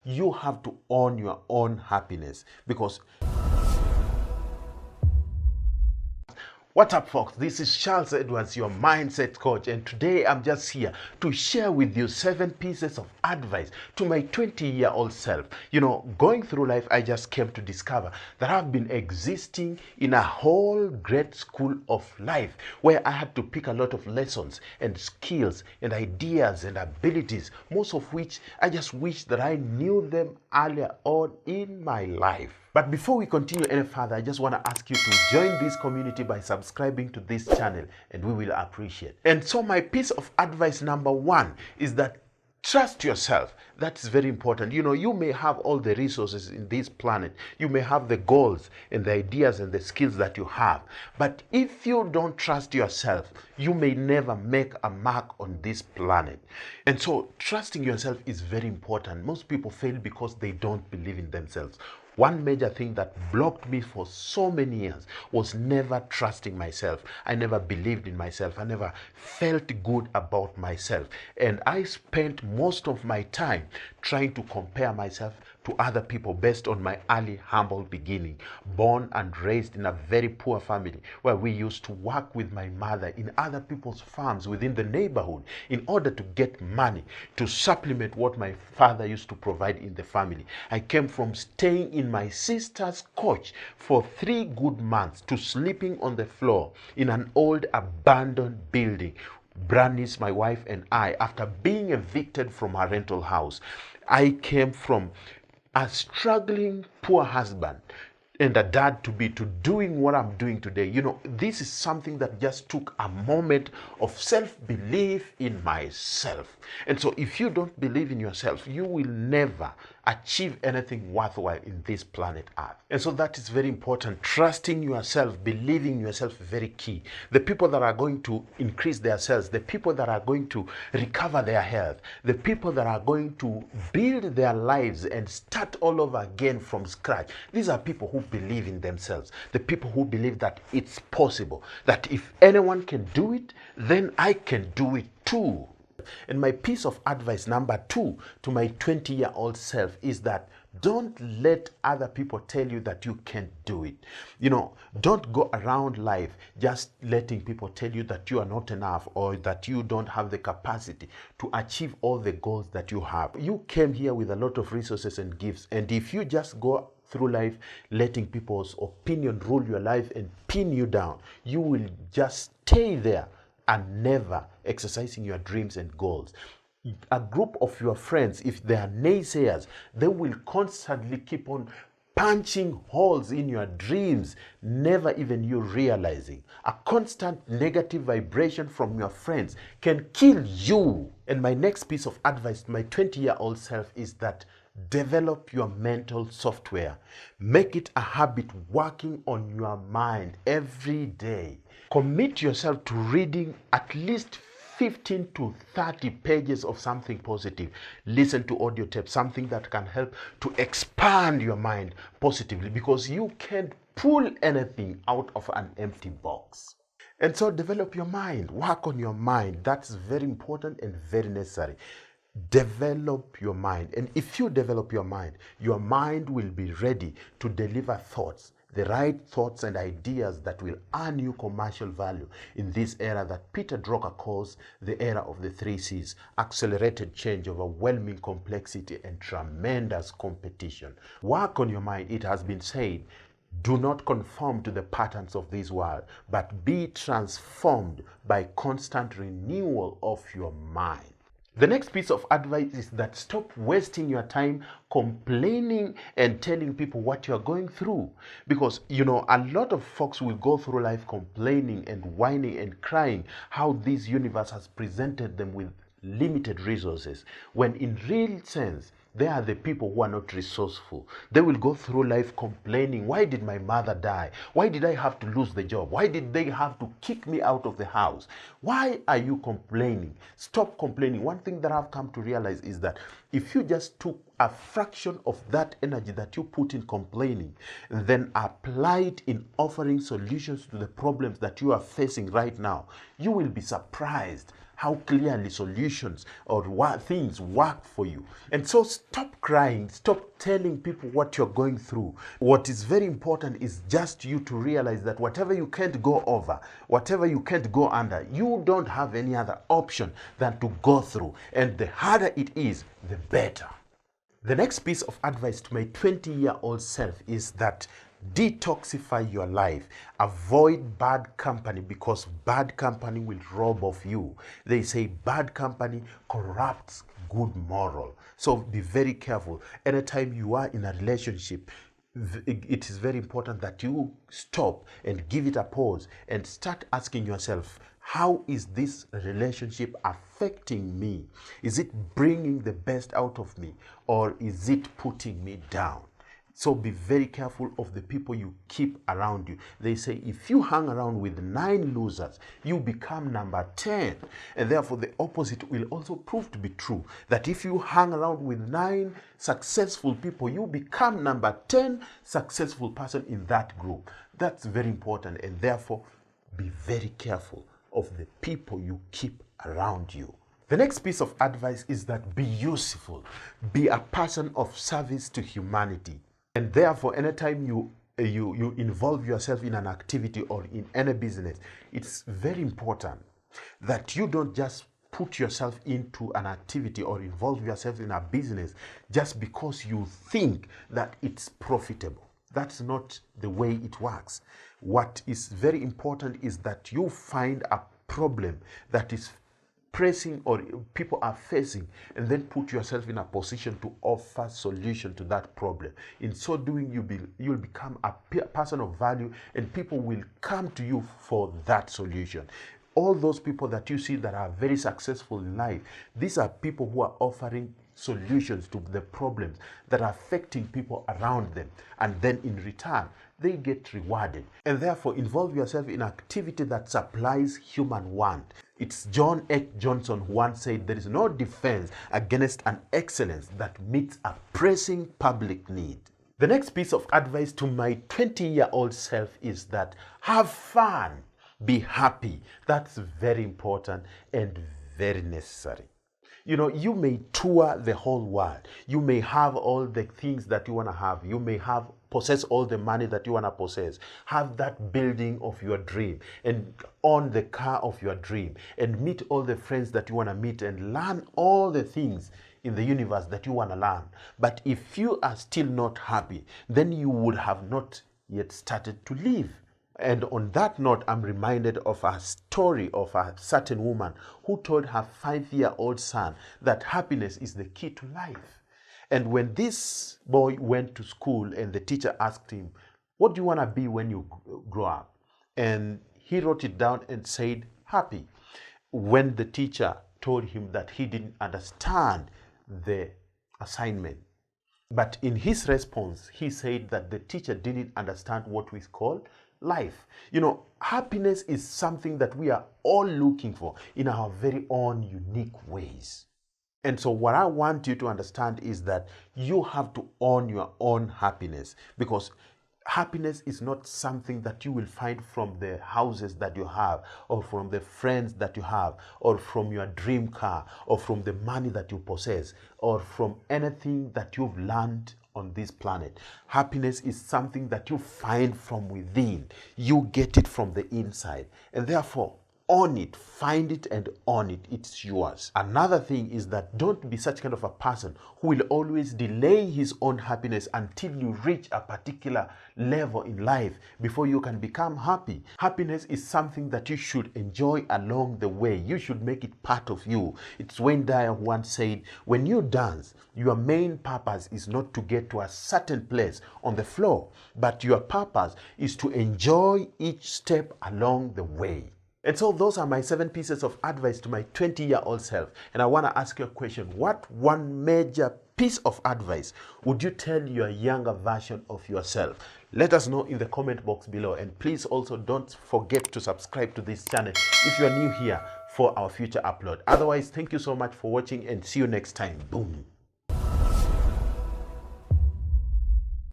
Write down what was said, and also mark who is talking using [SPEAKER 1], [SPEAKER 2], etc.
[SPEAKER 1] you have to own your own happiness. Because what's up, folks? This is Charles Edwards, your mindset coach, and today I'm just here to share with you 7 pieces of advice to my 20-year-old self. Going through life, I just came to discover that I've been existing in a whole great school of life where I had to pick a lot of lessons and skills and ideas and abilities, most of which I just wish that I knew them earlier on in my life. But before we continue any further, I just want to ask you to join this community by subscribing to this channel, and we will appreciate. And so my piece of advice number 1 is that trust yourself. That is very important. You may have all the resources in this planet. You may have the goals and the ideas and the skills that you have. But if you don't trust yourself, you may never make a mark on this planet. And so trusting yourself is very important. Most people fail because they don't believe in themselves. One major thing that blocked me for so many years was never trusting myself. I never believed in myself. I never felt good about myself. And I spent most of my time trying to compare myself to other people based on my early humble beginning. Born and raised in a very poor family where we used to work with my mother in other people's farms within the neighborhood in order to get money to supplement what my father used to provide in the family. I came from staying in my sister's couch for 3 good months to sleeping on the floor in an old abandoned building. Brannis, my wife, and I, after being evicted from our rental house, I came from a struggling poor husband and a dad to be to doing what I'm doing today. This is something that just took a moment of self-belief in myself. And so if you don't believe in yourself, you will never achieve anything worthwhile in this planet Earth. And so that is very important. Trusting yourself, believing in yourself, very key. The people that are going to increase their sales, the people that are going to recover their health, the people that are going to build their lives and start all over again from scratch, these are people who believe in themselves. The people who believe that it's possible, that if anyone can do it, then I can do it too. And my piece of advice number 2 to my 20-year-old self is that don't let other people tell you that you can't do it. Don't go around life just letting people tell you that you are not enough or that you don't have the capacity to achieve all the goals that you have. You came here with a lot of resources and gifts, and if you just go through life letting people's opinion rule your life and pin you down, you will just stay there and never exercising your dreams and goals. A group of your friends, if they are naysayers, they will constantly keep on punching holes in your dreams, never even you realizing. A constant negative vibration from your friends can kill you. And my next piece of advice to my 20-year-old self is that develop your mental software. Make it a habit working on your mind every day. Commit yourself to reading at least 15 to 30 pages of something positive. Listen to audio tapes, something that can help to expand your mind positively, because you can't pull anything out of an empty box. And so develop your mind, work on your mind. That's very important and very necessary. Develop your mind. And if you develop your mind will be ready to deliver thoughts, the right thoughts and ideas that will earn you commercial value in this era that Peter Drucker calls the era of the 3 C's: accelerated change, overwhelming complexity, and tremendous competition. Work on your mind. It has been said, do not conform to the patterns of this world, but be transformed by constant renewal of your mind. The next piece of advice is that stop wasting your time complaining and telling people what you're going through. Because, a lot of folks will go through life complaining and whining and crying how this universe has presented them with limited resources, when in real sense, they are the people who are not resourceful. They will go through life complaining, why did my mother die? Why did I have to lose the job? Why did they have to kick me out of the house? Why are you complaining? Stop complaining. One thing that I've come to realize is that if you just took a fraction of that energy that you put in complaining, then apply it in offering solutions to the problems that you are facing right now, you will be surprised how clearly solutions or what things work for you. And so stop crying, stop telling people what you're going through. What is very important is just you to realize that whatever you can't go over, whatever you can't go under, you don't have any other option than to go through. And the harder it is, the better. The next piece of advice to my 20-year-old self is that detoxify your life. Avoid bad company, because bad company will rob of you. They say bad company corrupts good moral. So be very careful. Anytime you are in a relationship, it is very important that you stop and give it a pause and start asking yourself, how is this relationship affecting me? Is it bringing the best out of me, or is it putting me down? So be very careful of the people you keep around you. They say if you hang around with 9 losers, you become number 10. And therefore the opposite will also prove to be true. That if you hang around with 9 successful people, you become number 10 successful person in that group. That's very important, and therefore be very careful of the people you keep around you. The next piece of advice is that be useful. Be a person of service to humanity. And therefore, anytime you involve yourself in an activity or in any business, it's very important that you don't just put yourself into an activity or involve yourself in a business just because you think that it's profitable. That's not the way it works. What is very important is that you find a problem that is pressing or people are facing, and then put yourself in a position to offer solution to that problem. In so doing, you'll become a person of value, and people will come to you for that solution. All those people that you see that are very successful in life, these are people who are offering solutions to the problems that are affecting people around them, and then in return they get rewarded. And therefore involve yourself in activity that supplies human want. It's John H. Johnson who once said, there is no defense against an excellence that meets a pressing public need. The next piece of advice to my 20-year-old self is that have fun, be happy. That's very important and very necessary. You know, you may tour the whole world. You may have all the things that you want to have. You may possess all the money that you want to possess. Have that building of your dream and own the car of your dream and meet all the friends that you want to meet and learn all the things in the universe that you want to learn. But if you are still not happy, then you would have not yet started to live. And on that note, I'm reminded of a story of a certain woman who told her 5-year-old son that happiness is the key to life. And when this boy went to school and the teacher asked him, what do you want to be when you grow up? And he wrote it down and said, happy. When the teacher told him that he didn't understand the assignment, but in his response, he said that the teacher didn't understand what we call life. You know, happiness is something that we are all looking for in our very own unique ways. And so what I want you to understand is that you have to own your own happiness, because happiness is not something that you will find from the houses that you have, or from the friends that you have, or from your dream car, or from the money that you possess, or from anything that you've learned on this planet. Happiness is something that you find from within. You get it from the inside, and therefore own it, find it and own it. It's yours. Another thing is that don't be such kind of a person who will always delay his own happiness until you reach a particular level in life before you can become happy. Happiness is something that you should enjoy along the way. You should make it part of you. It's Wayne Dyer who once said, when you dance, your main purpose is not to get to a certain place on the floor, but your purpose is to enjoy each step along the way. And so those are my 7 pieces of advice to my 20-year-old self. And I want to ask you a question. What one major piece of advice would you tell your younger version of yourself? Let us know in the comment box below. And please also don't forget to subscribe to this channel if you are new here for our future upload. Otherwise, thank you so much for watching and see you next time. Boom.